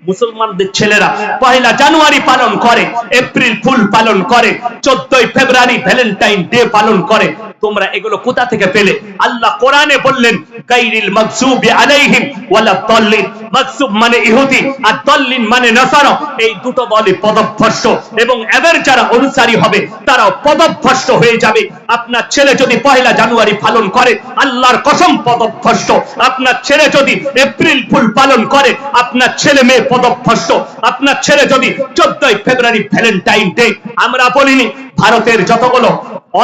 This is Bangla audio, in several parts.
মুসলমানদের ছেলেরা পহেলা জানুয়ারি পালন করে, এপ্রিল ফুল পালন করে, 14ই ফেব্রুয়ারি ভ্যালেন্টাইন ডে পালন করে। তোমরা এগুলো কোথা থেকে পেলে? আল্লাহ কোরআনে বললেন গায়রিল মাগযুবি আলাইহিম ওয়ালা দাল্লিন। মাগযুব মানে ইহুদি আর দাল্লিন মানে নাসারা। এই দুটো বলে পদভ্রষ্ট, এবং এদের যারা অনুসারী হবে তারাও পদভ্রষ্ট হয়ে যাবে। আপনার ছেলে যদি পহেলা জানুয়ারি পালন করে, আল্লাহর কসম পদভ্রষ্ট। আপনার ছেলে যদি এপ্রিল ফুল পালন করে, আপনার ছেলে মেয়ে পদভ্রষ্ট। আপনার ছেলে যদি 14ই ফেব্রুয়ারি ভ্যালেন্টাইন ডে, আমরা বলিনি, ভারতের যতগুলো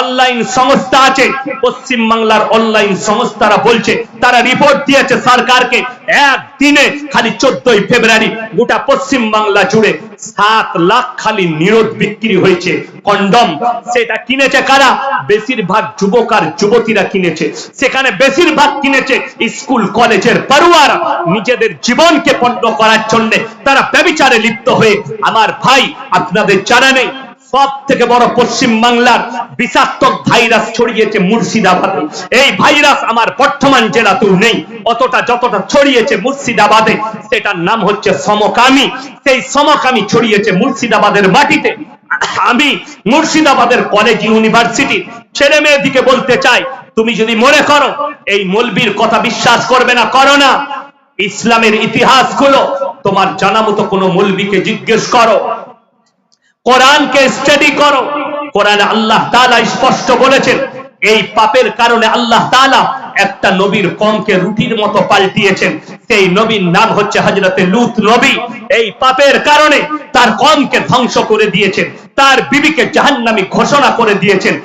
অনলাইন সংস্থা আছে, পশ্চিম বাংলার অনলাইন সংস্থারা বলছে, তারা রিপোর্ট দিয়েছে সরকারকে, একদিনে খালি 14ই ফেব্রুয়ারি গোটা পশ্চিম বাংলা জুড়ে 7 লাখ খালি নিরোধ বিক্রি হয়েছে কন্ডম। সেটা কিনেছে কারা? বেশিরভাগ যুবক আর যুবতীরা কিনেছে। সেখানে বেশিরভাগ কিনেছে স্কুল কলেজের পড়ুয়ারা, নিজেদের জীবনকে পণ্য করার জন্য তারা ব্যভিচারে লিপ্ত হয়ে। আমার ভাই, আপনাদের জানা নেই, সব থেকে বড় পশ্চিম বাংলার বিষাক্ত ভাইরাস ছড়িয়েছে মুর্শিদাবাদে। এই ভাইরাস আমার বর্ধমান জেলাতেও নেই অতটা যতটা ছড়িয়েছে মুর্শিদাবাদে। সেটার নাম হচ্ছে সমকামী। সেই সমকামী ছড়িয়েছে মুর্শিদাবাদের মাটিতে। আমি মুর্শিদাবাদের কলেজ ইউনিভার্সিটি ছেলে মেয়েদিকে বলতে চাই, তুমি যদি মনে করো এই মৌলবীর কথা বিশ্বাস করবে না, করো না। ইসলামের ইতিহাস গুলো তোমার জানা মতো কোনো মৌলবীকে জিজ্ঞেস করো, কোরআনকে স্টাডি করো। কোরআনে আল্লাহ তাআলা স্পষ্ট বলেছেন, এই পাপের কারণে আল্লাহ তাআলা একটা নবীর কওমকে রুটির মতো পাল্টিয়েছেন। সেই নবীর নাম হচ্ছে হযরতে লূত নবী। এই পাপের কারণে তার কওমকে ধ্বংস করে দিয়েছেন, তার বিবিকে জাহান্নামী ঘোষণা করে দিয়েছেন।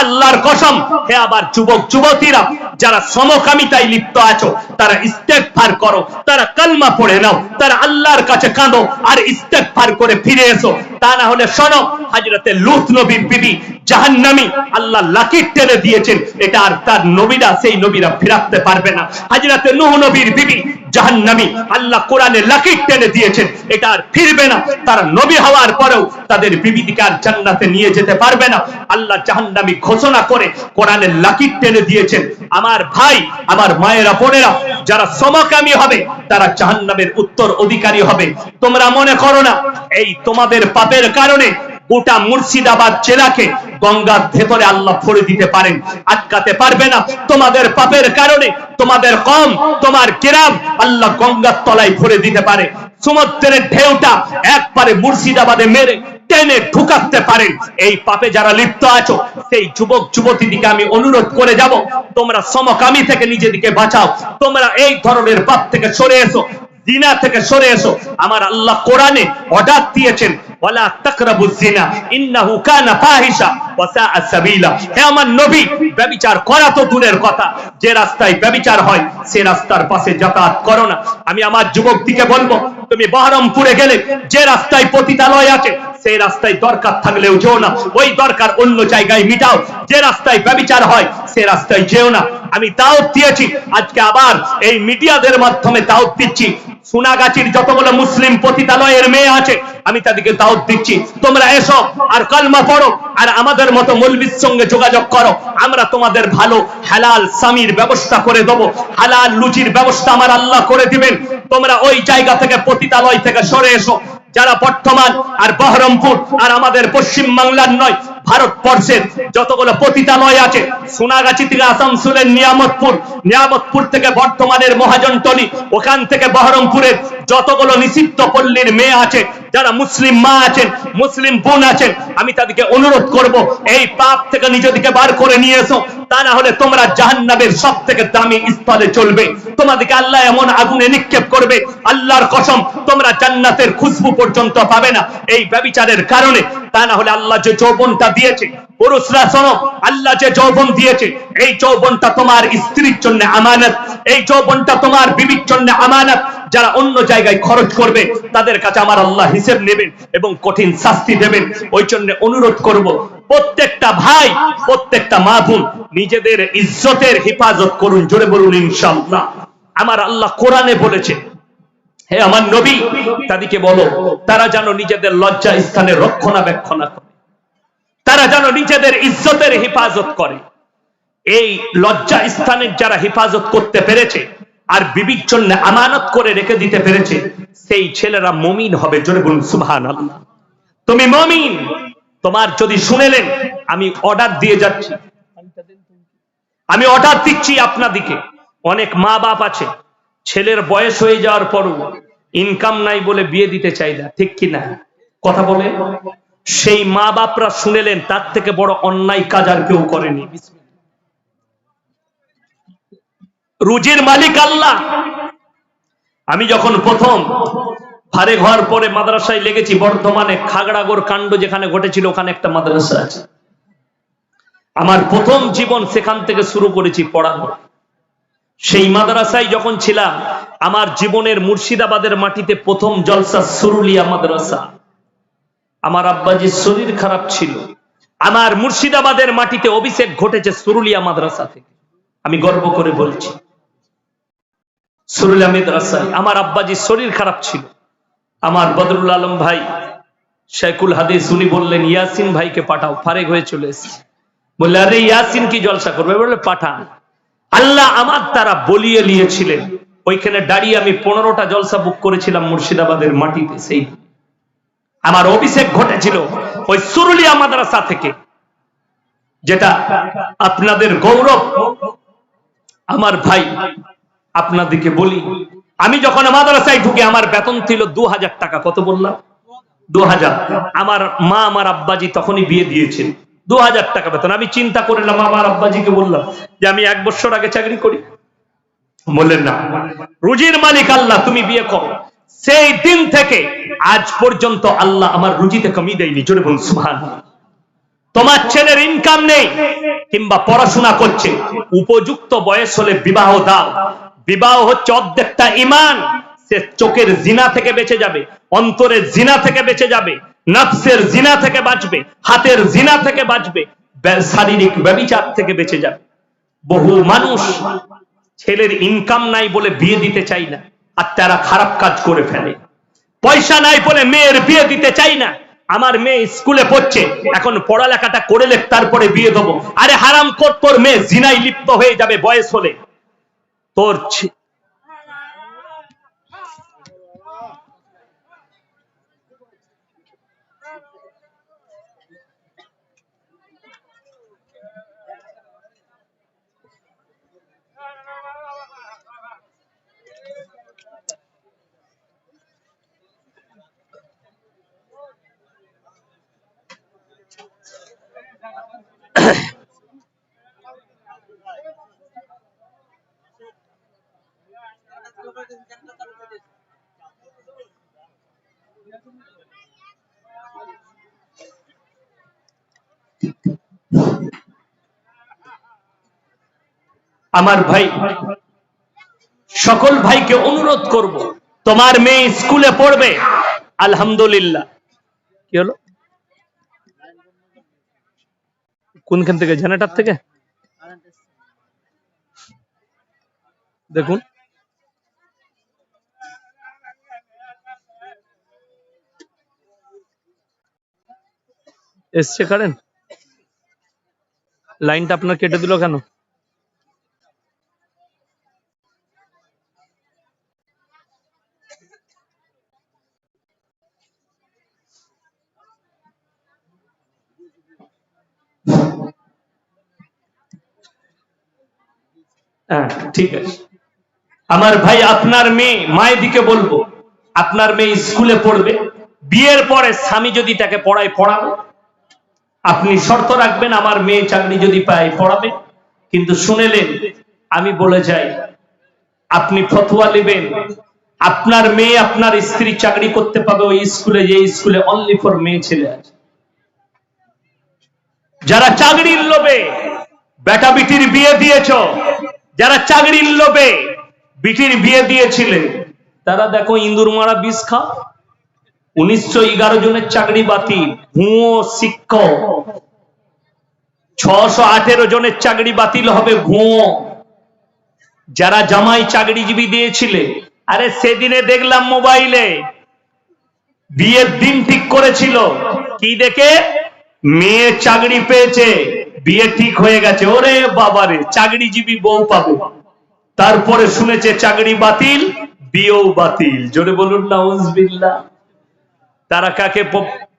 আল্লাহর কসম, হে আবার যুবক যুবতীরা যারা সমকামিতায় লিপ্ত আছো, তারা ইস্তেগফার করো, তারা কালমা পড়ে নাও, তারা আল্লাহর কাছে কাঁদো আর ইস্তেগফার করে ফিরে এসো। তা না হলে শোনো, হযরতে লূত নবীর বিবি জাহান্নামী, আল্লাহ লাকির টেনে দিয়েছেন, এটা আর তার নবীরা, সেই নবীরা ফিরাতে পারবে না। হযরতে নূহ নবীর বিবি জাহান্নামী, আল্লাহ কোরআনে লাকির টেনে দিয়েছেন, এটা আর ফিরবে না। তারা নবী হওয়ার পরেও তাদের বিবিদিকে আর জান্নাতে নিয়ে যেতে পারবে না। আল্লাহ জাহান্নামী ঘোষণা করে কোরআনে লাকির টেনে দিয়েছেন। আমার ভাই, আমার মায়েরা বোনেরা, যারা সমকামী হবে তারা জাহান্নামের উত্তর অধিকারী হবে। তোমরা মনে করো না এই তোমাদের পাপের কারণে গোটা মুর্শিদাবাদ জেলাকে গঙ্গার ভেতরে আল্লাহ ভরে দিতে পারেন? আটকাতে পারবে না। তোমাদের পাপের কারণে তোমাদের কওম, তোমার গ্রাম আল্লাহ গঙ্গার তলায় ভরে দিতে পারে। সমুদ্রের ঢেউটা একবারে মুর্শিদাবাদে মেরে টেনে ঢুকাতে পারেন। এই পাপে যারা লিপ্ত আছো, সেই যুবক যুবতীদিকে আমি অনুরোধ করে যাব, তোমরা সমকামী থেকে নিজেদিকে বাঁচাও। তোমরা এই ধরনের পাপ থেকে সরে এসো, জিনা থেকে সরে এসো। আমার আল্লাহ কোরআনে অর্ডার দিয়েছেন, ওয়ালা তাকরাবুজ জিনা ইন্নাহু কানা ফাহিশা ওয়া সাআ সাবিলা। হে আমার নবী, ব্যভিচার করা তো দূরের কথা, যে রাস্তায় ব্যভিচার হয় সেই রাস্তার পাশে যাতায়াত করো না। আমি আমার যুবকদিকে বলবো, তুমি বহরমপুরে গেলে যে রাস্তায় পতিতালয় আছে সেই রাস্তায় দরকার থাকলেও যেও না, ওই দরকার অন্য জায়গায় মিটাও। যে রাস্তায় ব্যভিচার হয় সেই রাস্তায় যেও না। আমি দাওয়াত দিয়েছি, আজকে আবার এই মিডিয়াদের মাধ্যমে দাওয়াত দিচ্ছি, সোনাগাছির যতগুলো মুসলিম পতিতালয়ের মেয়ে আছে আমি তাদেরকে দাওয়াত দিচ্ছি, তোমরা এসো আর কালমা পড়ো আর আমাদের মতো মৌলবীর সঙ্গে যোগাযোগ করো। আমরা তোমাদের ভালো হালাল স্বামীর ব্যবস্থা করে দেবো, হালাল লুচির ব্যবস্থা আমার আল্লাহ করে দিবেন। তোমরা ওই জায়গা থেকে পতিতালয় থেকে সরে এসো। যারা বর্তমান আর বহরমপুর আর আমাদের পশ্চিম বাংলার নয়, ভারতবর্ষের যতগুলো পতিতালয় আছে, সোনাগাছি থেকে আসানসোলের নিয়ামতপুর, নিয়ামতপুর থেকে বর্তমানের মহাজনটলি, ওখান থেকে বহরমপুরের যতগুলো নিষিদ্ধ পল্লীর মেয়ে আছে, যারা মুসলিম মা আছেন, মুসলিম বোন আছেন, আমি তাদেরকে অনুরোধ করব, এই পাপ থেকে নিজেদেরকে বার করে নিয়ে এসো। তা না হলে তোমরা জাহান্নামের সব থেকে দামি স্থলে চলবে। তোমাদেরকে আল্লাহ এমন আগুনে নিক্ষেপ করবে, আল্লাহর কসম, তোমরা জান্নাতের খুশবু পর্যন্ত পাবে না এই ব্যভিচারের কারণে। তা না হলে আল্লাহ যে যৌবনটা দিয়েছে, পুরুষরা শোনো, আল্লাহ যে যৌবন দিয়েছে, এই যৌবনটা তোমার স্ত্রীর জন্য আমানত, এই যৌবনটা তোমার বিবির জন্য আমানত। যারা অন্য জায়গায় খরচ করবে তাদের কাছে আমার আল্লাহ হিসেব নেবেন এবং কঠিন শাস্তি দেবেন। ওই জন্য অনুরোধ করব, প্রত্যেকটা ভাই, প্রত্যেকটা মা বোন, নিজেদের ইজ্জতের হেফাজত করুন। জোরে বলুন ইনশাআল্লাহ। আমার আল্লাহ কোরআনে বলেছে, হে আমার নবী, তাদেরকে বলো তারা যেন নিজেদের লজ্জা স্থানের রক্ষণাবেক্ষণ করে, তারা যেন নিজেদের ইজ্জতের হেফাজত করে। এই লজ্জা স্থানের যারা হেফাজত করতে পেরেছে, আর বিবির জন্য আমানত করে রেখে দিতে পেরেছে, সেই ছেলেরা মুমিন হবে। জোরে বলুন সুবহানাল্লাহ। তুমি মুমিন। তোমার যদি শুনেলেন, আমি অর্ডার দিয়ে যাচ্ছি, আমি অর্ডার দিচ্ছি আপনাদিকে। অনেক মা বাপ আছে, ছেলের বয়স হয়ে যাওয়ার পরও ইনকাম নাই বলে বিয়ে দিতে চাই না, ঠিক কিনা কথা বলে? সেই মা বাপরা শুনেলেন, তার থেকে বড় অন্যায় কাজ আর কেউ করেনি। রুজির মালিক আল্লাহ। আমি যখন প্রথম ফারেক হওয়ার পরে মাদ্রাসায় লেগেছি, বর্ধমানে খাগড়াগড় কাণ্ড যেখানে ঘটেছিল, ওখানে একটা মাদ্রাসা আছে। আমার প্রথম জীবন সেখান থেকে শুরু করেছি পড়ানো। সেই মাদ্রাসায় যখন ছিলাম, আমার জীবনের মুর্শিদাবাদের মাটিতে প্রথম জলসা সুরুলিয়া মাদ্রাসা। আমার আব্বাজির শরীর খারাপ ছিল, আমার মুর্শিদাবাদের মাটিতে অভিষেক ঘটেছে সুরুলিয়া মাদ্রাসা থেকে। আমি গর্ব করে বলছি, সুরুলিয়া মাদ্রাসায় আমার আব্বাজির শরীর খারাপ ছিল। আমার বদরুল আলম ভাই শেখুল হাদিস, উনি বললেন ইয়াসিন ভাইকে পাঠাও, ফারেক হয়ে চলে এসেছে। বললে আরে ইয়াসিন কি জলসা করবে? বললে পাঠান। আল্লাহ আমার তারা বলিয়ে নিয়েছিলেন। ওইখানে দাঁড়িয়ে আমি 15টা জলসা বুক করেছিলাম মুর্শিদাবাদের মাটিতে। সেই আমার অভিষেক ঘটেছিল ওই সুরুলিয়া মাদ্রাসা থেকে, যেটা আপনাদের গৌরব। আমার ভাই আপনাদেরকে বলি, আমি যখন মাদ্রাসায় ঢুকে আমার বেতন ছিল 2000 টাকা। কত বললাম? 2000। আমার মা আমার আব্বাজি তখনই বিয়ে দিয়েছেন, 2000 টাকা বেতন। আমি চিন্তা করলাম, আমার আব্বাজিকে বললাম যে আমি 1 বছর আগে চাকরি করি। বললেন না, রুজির মালিক আল্লাহ, তুমি বিয়ে করো। সেই দিন থেকে আজ পর্যন্ত আল্লাহ আমার রুজিতে কমি দেয়নি। জোরে বলুন সুবহানাল্লাহ। তোমার ছেলের ইনকাম নেই কিংবা পড়াশোনা করছে, উপযুক্ত বয়স হলে বিবাহ দাও। বিবাহ হচ্ছে অর্ধেকটা ঈমান। সে চোখের জিনা থেকে বেঁচে যাবে, অন্তরের জিনা থেকে বেঁচে যাবে, নফসের জিনা থেকে বাঁচবে, হাতের জিনা থেকে বাঁচবে, শারীরিক ব্যভিচার থেকে বেঁচে যাবে। বহু মানুষ ছেলের ইনকাম নাই বলে বিয়ে দিতে চাই না, আর তারা খারাপ কাজ করে ফেলে। পয়সা নাই বলে মেয়ের বিয়ে দিতে চাই না। আমার মেয়ে স্কুলে পড়ছে, এখন পড়ালেখাটা করে লে তারপরে বিয়ে দেবো। আরে হারাম কর, তোর মেয়ে জিনায় লিপ্ত হয়ে যাবে বয়স হলে। তোর আমার ভাই, সকল ভাইকে অনুরোধ করব, তোমার মেয়ে স্কুলে পড়বে, আলহামদুলিল্লাহ। কি হলো? কোনখান থেকে? জেনারেটর থেকে? দেখুন, এসছে কারেন্ট। লাইনটা আপনার কেটে দিল কেন? হ্যাঁ ঠিক আছে। আমার ভাই, আপনার মেয়ে, মায়ের দিকে বলবো, আপনার মেয়ে স্কুলে পড়বে, বিয়ের পরে স্বামী যদি তাকে পড়ায় পড়াবে। আপনি শর্ত রাখবেন, আমার মেয়ে চাকরি যদি পায় পড়াবে। কিন্তু শুনেলেন, আমি বলে যাই, আপনি ফতোয়া নেবেন, আপনার মেয়ে আপনার স্ত্রী চাকরি করতে পাবে ওই স্কুলে, যে স্কুলে অনলি ফর মেয়ে ছেলে আছে। যারা চাকরির লোভে বেটা বিটির বিয়ে দিয়েছ, যারা চাকরির লোভে বিটির বিয়ে দিয়েছিলে, তারা দেখো ইন্দুর মারা বিষ খাও। 1911 জনের চাকরি বাতিল, ভুয়ো শিক্ষক। 618 জনের চাকরি বাতিল হবে, ভুয়ো। যারা জামাই চাকরিজীবী দিয়েছিলে, আরে সেদিনে দেখলাম মোবাইলে বিয়ের দিন ঠিক করেছিল, কি দেখে? মেয়ে চাকরি পেয়েছে, বিয়ে ঠিক হয়ে গেছে। ওরে বাবারে, চাকরিজীবী বউ পাবে। তারপরে শুনেছে চাকরি বাতিল, বিয়েও বাতিল। জোরে বলুন নাউজুবিল্লাহ। তারা কাকে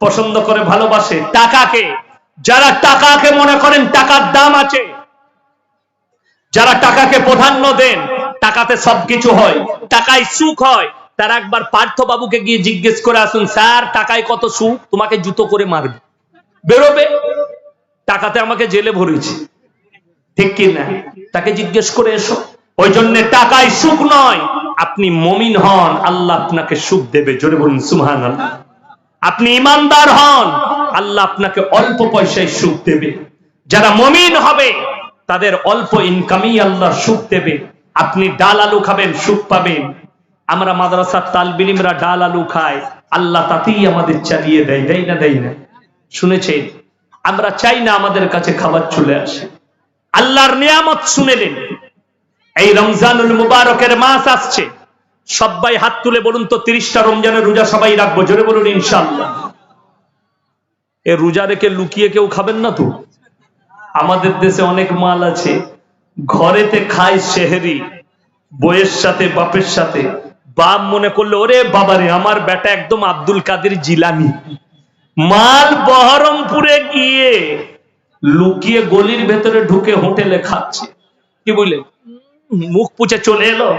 পছন্দ করে, ভালোবাসে? টাকাকে। যারা টাকাকে মনে করেন টাকার দাম আছে, যারা টাকাকে প্রাধান্য দেন, টাকাতে সবকিছু হয়, টাকায় সুখ হয়, তারা একবার পার্থ বাবুকে গিয়ে জিজ্ঞেস করে আসুন, স্যার টাকায় কত সুখ? তোমাকে জুতো করে মারবে, বেরোবে। টাকাতে আমাকে জেলে ভরেছে, ঠিক কি না? তাকে জিজ্ঞেস করে এসো। ওই জন্য টাকায় সুখ নয়, আপনি মুমিন হন, আল্লাহ আপনাকে সুখ দেবে। জোরে বলুন সুবহানাল্লাহ। আপনি ইমানদার হন, আল্লাহ আপনাকে অল্প পয়সায় সুখ দেবে। যারা মুমিন হবে তাদের অল্প ইনকামই আল্লাহ সুখ দেবে। আপনি ডাল আলু খাবেন, সুখ পাবেন। আমরা মাদ্রাসার তালিবে ইলমরা ডাল আলু খাই, আল্লাহ তাতেই আমাদের চালিয়ে দেয়, দেয় না? দেয় না? শুনেছেন? আমরা চাই না আমাদের কাছে খাবার চলে আসে। আল্লাহর নিয়ামত শুনেলেন। এই রমজানুল মুবারকের মাস আসছে, সবাই হাত তুলে বলুন তো 30টা রমজানের রোজা সবাই রাখবো। জোরে বলুন ইনশাআল্লাহ। এ রোজা রেখে লুকিয়ে কেউ খাবেন না তো? আমাদের দেশে অনেক মাল আছে, ঘরেতে খায় সেহরি, বইয়ের সাথে, বাপের সাথে। বাপ মনে করলো, ওরে বাবারে আমার বেটা একদম আব্দুল কাদের জিলানি, মাল বহরমপুরে গিয়ে লুকিয়ে গলির ভেতরে ঢুকে হোটেলে খাচ্ছে। কি বুঝলেন? মুখ পুছে চলে এলো।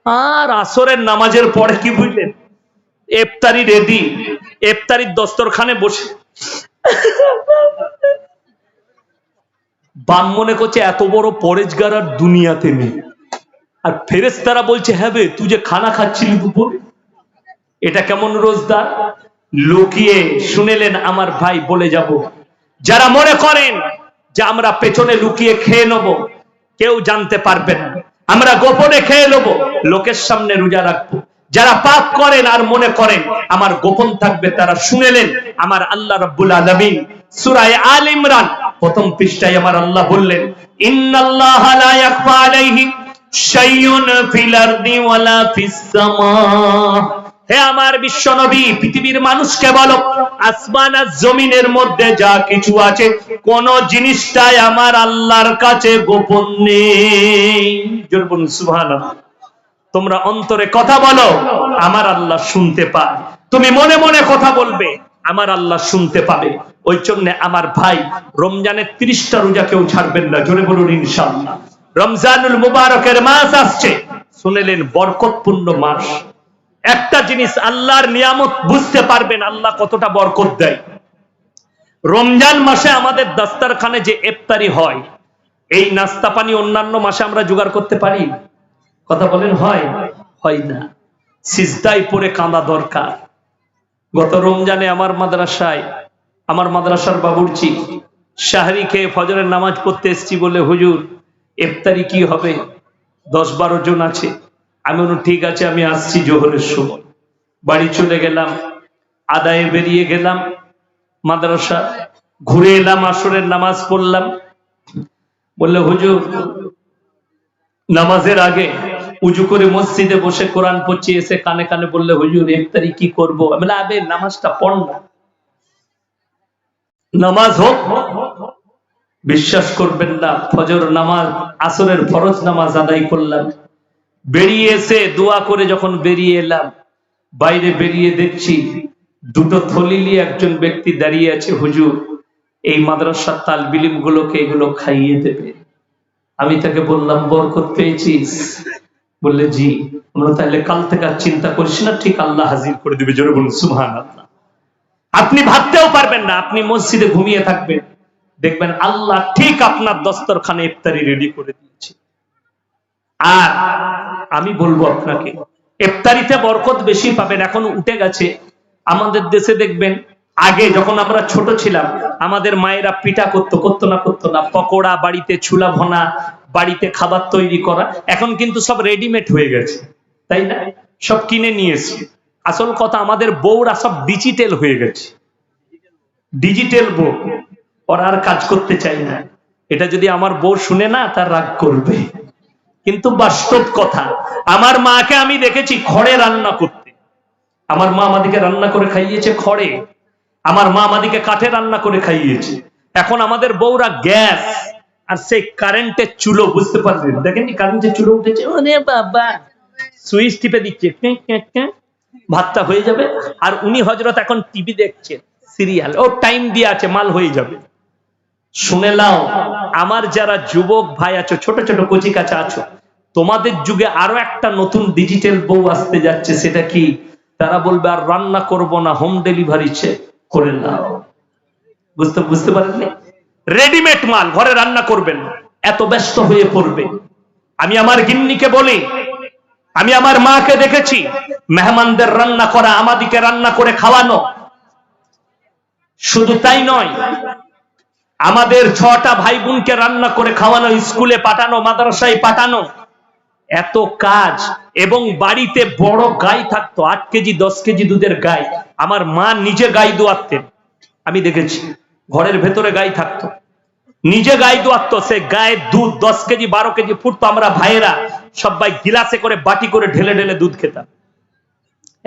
আর আসরের নামাজের পরে কি বুঝলেন, ইফতারি রেডি, ইফতারির দস্তরখানে বসে বাম মনে করছে এত বড় পরেজগার আর দুনিয়াতে নেই। আর ফেরেশতারা বলছে, হ্যাঁ বে, তুই যে খানা খাচ্ছিলি দুপুরে, এটা কেমন রোজদার? লুকিয়ে শুনেলেন আমার ভাই, বলে যাব। যারা মনে করেন যে আমরা পেছনে লুকিয়ে খেয়ে নেব, কেউ জানতে পারবে না, আমরা গোপনে খেয়ে নেব, লোকের সামনে রোজা রাখবো। যারা পাপ করেন আর মনে করেন আমার গোপন থাকবে, তারা শুনেলেন আমার আল্লাহ রাব্বুল আলামিন সূরা আলে ইমরান প্রথম পৃষ্ঠায় আমার আল্লাহ বললেন, ইন্নাল্লাহা লা ইয়াখফা আলাইহি শাইউন ফিল আরদি ওয়ালা ফিস সামা। হে আমার বিশ্ব নবী, পৃথিবীর মানুষকে বলো, আসমান আর জমিনের মধ্যে যা কিছু আছে, কোন জিনিসটাই আমার আল্লাহর কাছে গোপন নেই। জোরে বলুন সুবহানাল্লাহ। তোমরা অন্তরে কথা বলো, আমার আল্লাহ শুনতে পায়। তুমি মনে মনে কথা বলবে, আমার আল্লাহ শুনতে পাবে। ওই জন্য আমার ভাই, রমজানের 30টা রোজা কেউ ছাড়বেন না। জোরে বলুন ইনশাআল্লাহ। রমজানুল মুবারকের মাস আসছে, শুনেলেন বরকতপূর্ণ মাস। একটা জিনিস আল্লাহর নিয়ামত বুঝতে পারবেন আল্লাহ কতটা বরকত দেয়। রমজান মাসে আমাদের দস্তরখানে যে ইফতারি হয়, এই নাস্তা পানি অন্যান্য মাসে আমরা জোগাড় করতে পারি? কথা বলেন, হয়? হয় না। সিজদায় পড়ে কাঁদা দরকার। গত রমজানে আমার মাদ্রাসার বাবুর্চি শাহরি খেয়ে ফজরের নামাজ পড়তে এসেছি, বলে হুজুর ইফতারি কি হবে? 10-12 জন আছে। আমি বললাম ঠিক আছে, আমি আসছি জোহরের সময়। বাড়ি চলে গেলাম, আদায়ে বেরিয়ে গেলাম, মাদ্রাসা ঘুরে এলাম, আসরের নামাজ পড়লাম। বললে হুজুর নামাজের আগে উজু করে মসজিদে বসে কোরআন পড়ছি, এসে কানে কানে বললে হুজুর ইফতারি কি করব? আমি বললাম আবে নামাজটা পড় না, নামাজ হোক। বিশ্বাস করবেন না, ফজর নামাজ, আসরের ফরজ নামাজ আদায় করলাম। বেরিয়ে এসে দোয়া করে যখন বেরিয়ে এলাম, বাইরে বেরিয়ে দেখছি দুটো থলি নিয়ে একজন ব্যক্তি দাঁড়িয়ে আছে। হুজুর এই মাদ্রাসার তালিবে ইলম গুলোকে এগুলো খাইয়ে দেবে। আমি তাকে বললাম বরকত পেয়েছিস? বললে জি। আমরা তাহলে কাল থেকে আর চিন্তা করিস না, ঠিক আল্লাহ হাজির করে দিবে। জোরে বলুন সুবহানাল্লাহ। আপনি ভাবতেও পারবেন না, আপনি মসজিদে ঘুমিয়ে থাকবেন, দেখবেন আল্লাহ ঠিক আপনার দস্তরখানে ইফতারি রেডি করে দিয়েছে। আর আমি বলবো আপনাকে, ইফতারিতে বরকত বেশি পাবেন। এখন উঠে গেছে আমাদের দেশে, দেখবেন আগে যখন আমরা ছোট ছিলাম আমাদের মায়েরা পিঠা করতো না, পকোড়া বাড়িতে, ছুলা ভনা বাড়িতে, খাবার তৈরি করা। এখন কিন্তু সব রেডিমেড হয়ে গেছে, তাই না? সব কিনে নিয়েছি। আসল কথা, আমাদের বউরা সব ডিজিটাল হয়ে গেছে, ডিজিটাল বউ। ওরা আর কাজ করতে চাই না। এটা যদি আমার বউ শুনে না, তার রাগ করবে, কিন্তু বাস্তব কথা। আমার মাকে আমি দেখেছি খড়ে রান্না করতে। আমার মা আমাদেরকে রান্না করে খাইয়েছে খড়ে, আমার মা আমাদেরকে কাঠে রান্না করে খাইয়েছে। এখন আমাদের বউরা গ্যাস, আর সেই কারেন্টের চুলো, বুঝতে পারলেন, দেখেননি কারেন্টের চুলো উঠেছে, ওরে বাবা, সুইচ টিপে দিচ্ছে, ভাতটা হয়ে যাবে। আর উনি হযরত এখন টিভি দেখছেন, সিরিয়াল, ও টাইম দিয়ে আছে, মাল হয়ে যাবে। শুনে নাও, আমার যারা যুবক ভাই আছো, ছোট ছোট কচি কাঁচা আছো, তোমাদের যুগে আরো একটা নতুন ডিজিটাল বউ আসতে যাচ্ছে। সেটা কি? তারা বলবে আর রান্না করব না, হোম ডেলিভারি করে নাও। বুঝতে পারেননি? রেডিমেড মাল, ঘরে রান্না করবেন না, এত ব্যস্ত হয়ে পড়বে। আমি আমার গিন্নিকে বলি, আমি আমার মাকে দেখেছি মেহমানদের রান্না করা, আমাদিকে রান্না করে খাওয়ানো। শুধু তাই নয়, আমাদের 6টা ভাই বোনকে রান্না করে খাওয়ানো, স্কুলে পাঠানো, মাদ্রাসায় পাঠানো, এত কাজ। এবং বাড়িতে বড় গাই থাকতো, 8 কেজি 10 কেজি দুধের গাই। আমার মা নিজে গাই দোয়াতেন, আমি দেখেছি। ঘরের ভেতরে গাই থাকতো, নিজে গাই দোয়াতো। সে গায়ের দুধ 10 কেজি 12 কেজি ফুটতো। আমরা ভাইয়েরা সবাই গিলাসে করে, বাটি করে ঢেলে ঢেলে দুধ খেতাম।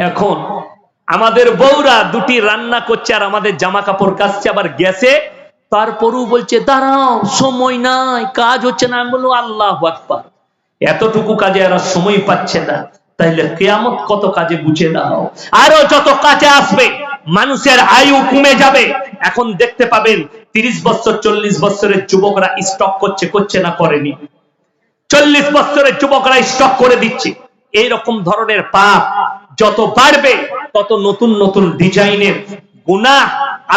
এখন আমাদের বউরা 2টি রান্না করছে আর আমাদের জামা কাপড় কাচছে, আবার গ্যাসে। তারপরও বলছে দাঁড়াও, সময় নাই, কাজ হচ্ছে না। আমি বলবো আল্লাহু আকবার, এতটুকু কাজে এরা সময় পাচ্ছে না, তাইলে কিয়ামত কত কাজে বুঝে নাও। আরো যত কাজে আসবে, মানুষের আয়ু কমে যাবে। এখন দেখতে পাবেন 30 বছর 40 বছরের যুবকরা স্টক করছে না, করেনি। 40 বছরের যুবকরা স্টক করে দিচ্ছে। এইরকম ধরনের পাপ যত বাড়বে, তত নতুন নতুন ডিজাইনের গুনাহ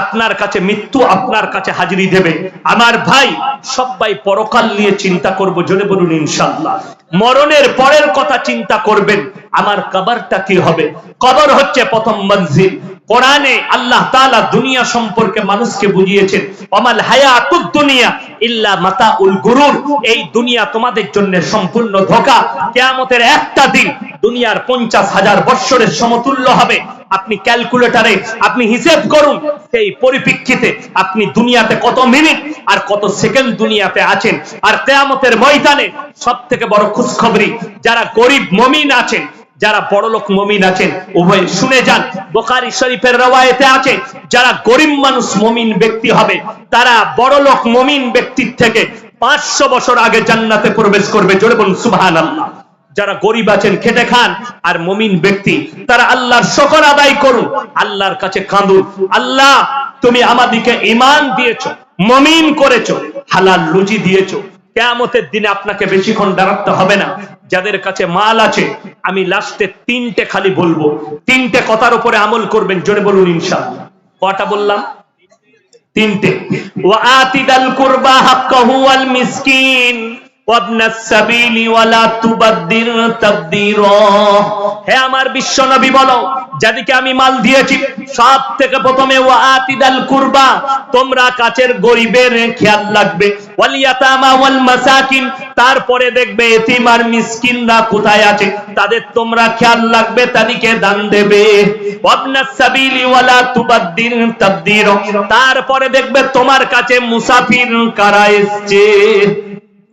আপনার কাছে, মৃত্যু আপনার কাছে হাজিরি দেবে। আমার ভাই, সবাই পরকাল নিয়ে চিন্তা করব, জোরে বলুন ইনশাআল্লাহ। মরণের পরের কথা চিন্তা করবেন, আমার কবরটা কি হবে। কবর হচ্ছে প্রথম মঞ্জিল। কোরআনে আল্লাহ তাআলা দুনিয়া সম্পর্কে মানুষকে বুঝিয়েছেন, ওয়ামাল হায়াতুদ দুনিয়া ইল্লা মাতাউল গুরুর। এই দুনিয়া তোমাদের জন্য সম্পূর্ণ ধোঁকা। কিয়ামতের একটা দিন দুনিয়ার 50,000 বছরের সমতুল্য হবে। আপনি ক্যালকুলেটরে আপনি হিসাব করুন, সেই পরিপ্রেক্ষিতে আপনি দুনিয়াতে কত মিনিট আর কত সেকেন্ড দুনিয়াতে আছেন। আর কিয়ামতের ময়দানে সবথেকে বড় খুশখবরি, যারা গরিব মুমিন আছেন, যারা বড়লোক মুমিন আছেন, উভয় শুনে যান। বুখারী শরীফের রওয়ায়েতে আছে, যারা গরিব মানুষ মুমিন ব্যক্তি হবে, তারা বড়লোক মুমিন ব্যক্তির থেকে 500 বছর আগে জান্নাতে প্রবেশ করবে। জোরে বলুন সুবহানাল্লাহ। যারা গরিব আছেন, খেটে খান, আর মুমিন ব্যক্তি, তারা আল্লাহর শুকর আদায় করুন, আল্লাহর কাছে কাঁদুন, আল্লাহ তুমি আমাদেরকে ঈমান দিয়েছো, মুমিন করেছো, হালাল রুজি দিয়েছো। কিয়ামতের দিনে আপনাকে বেশিক্ষণ দাঁড়াতে হবে না। যাদের কাছে মাল আছে, আমি লাস্টে 3টে খালি বলবো, 3টে কথার উপরে আমল করবেন। জোরে বলুন ইনশাআল্লাহ। কটা বললাম? 3টে। ওয়া আতিদাল কুরবা হাক্কাহু ওয়াল মিসকিন ওয়াবনাস সাবিলি ওয়ালা তুবাদদির তাবদীরা। হে আমার বিশ্ব নবী, বলো, যাদেরকে আমি মাল দিয়েছি, সব থেকে প্রথমে ওয়া আতিদাল কুরবা, তোমরা কাছের গরিবের খেয়াল রাখবে। ওয়াল ইয়াতামা ওয়াল মাসাকিন, তারপরে দেখবে এতিম আর মিসকিনরা কোথায় আছে, তাদের তোমরা খেয়াল রাখবে, তাদেরকে দান দেবে। ওয়াবনাস সাবিলি ওয়ালা তুবাদদির তাবদীরা, তারপরে দেখবে তোমার কাছে মুসাফির কারা এসেছে।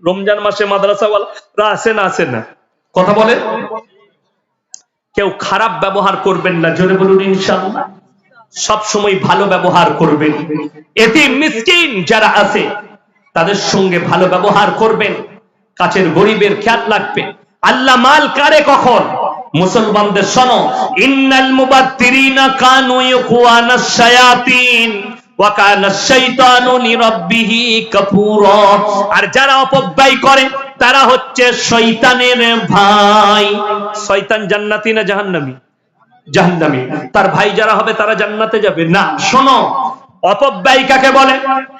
রমজান মাসে মাদ্রাসাওয়ালারা আসে না, কথা বলে। কেউ খারাপ ব্যবহার করবেন না, জোরে বলুন ইনশাআল্লাহ। সব সময় ভালো ব্যবহার করবেন। এতিম মিসকিন যারা আছে, তাদের সঙ্গে ভালো ব্যবহার করবেন, কাছের গরিবের খেয়াল রাখবেন। আল্লাহ মাল কারে কখন? মুসলমানদের শোনো, ইন্নাল মুবাত্তিরিনা কানু ইখওয়ানাশ শায়াতিন ওয়া কানাশ শাইতানু লিরাব্বিহি কাফুরা। আর যারা অপব্যয় করে, তারা হচ্ছে শয়তানের ভাই। শয়তান জান্নাতি না জাহান্নামী? জাহান্নামী। তার ভাই যারা হবে, তারা জান্নাতে যাবে না। শোনো, অপব্যয় কাকে বলে?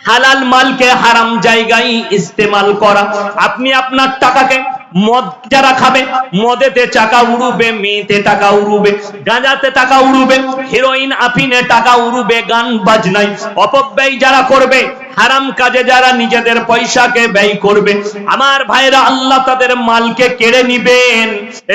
হালাল মালকে হারাম জায়গায় ইস্তেমাল করা। আপনি আপনার টাকাকে, মদ যারা খাবে, মদেতে টাকা উড়ুবে, মেয়েতে টাকা উড়ুবে, গাঁজাতে টাকা উড়ুবে, হেরোইন আফিনে টাকা উড়ুবে, গান বাজনায়। অপব্যয় যারা করবে, হারাম কাজে যারা নিজেদের পয়সাকে ব্যয় করবে, আমার ভাইরা, আল্লাহ তাদের মালকে কেড়ে নিবেন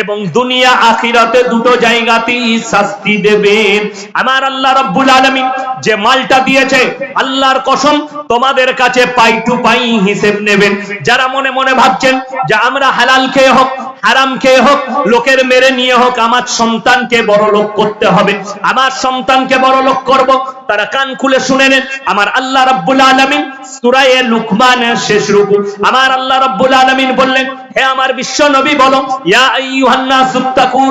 এবং দুনিয়া আখিরাতে দুটো জায়গাতেই শাস্তি দেবেন। আমার আল্লাহ রাব্বুল আলামিন যে মালটা দিয়েছে, আল্লাহর কসম, তোমাদের কাছে পাই টু পাই হিসেব নেবেন। যারা মনে মনে ভাবছেন যে আমরা হালাল খেয়ে হোক, হারাম খেয়ে হোক, লোকের মেরে নিয়ে হোক, আমার সন্তানকে বড় লোক করতে হবে, আমার সন্তানকে বড় লোক করব। তারা কান খুলে শুনে নেন, আমার আল্লাহ রাব্বুল আলামিন সূরা লুকমানের শেষ রুকু, আমার আল্লাহ রাব্বুল আলামিন বললেন, হে আমার বিশ্ব নবী বলো, ইয়া আইয়ুহান নাসু তাকু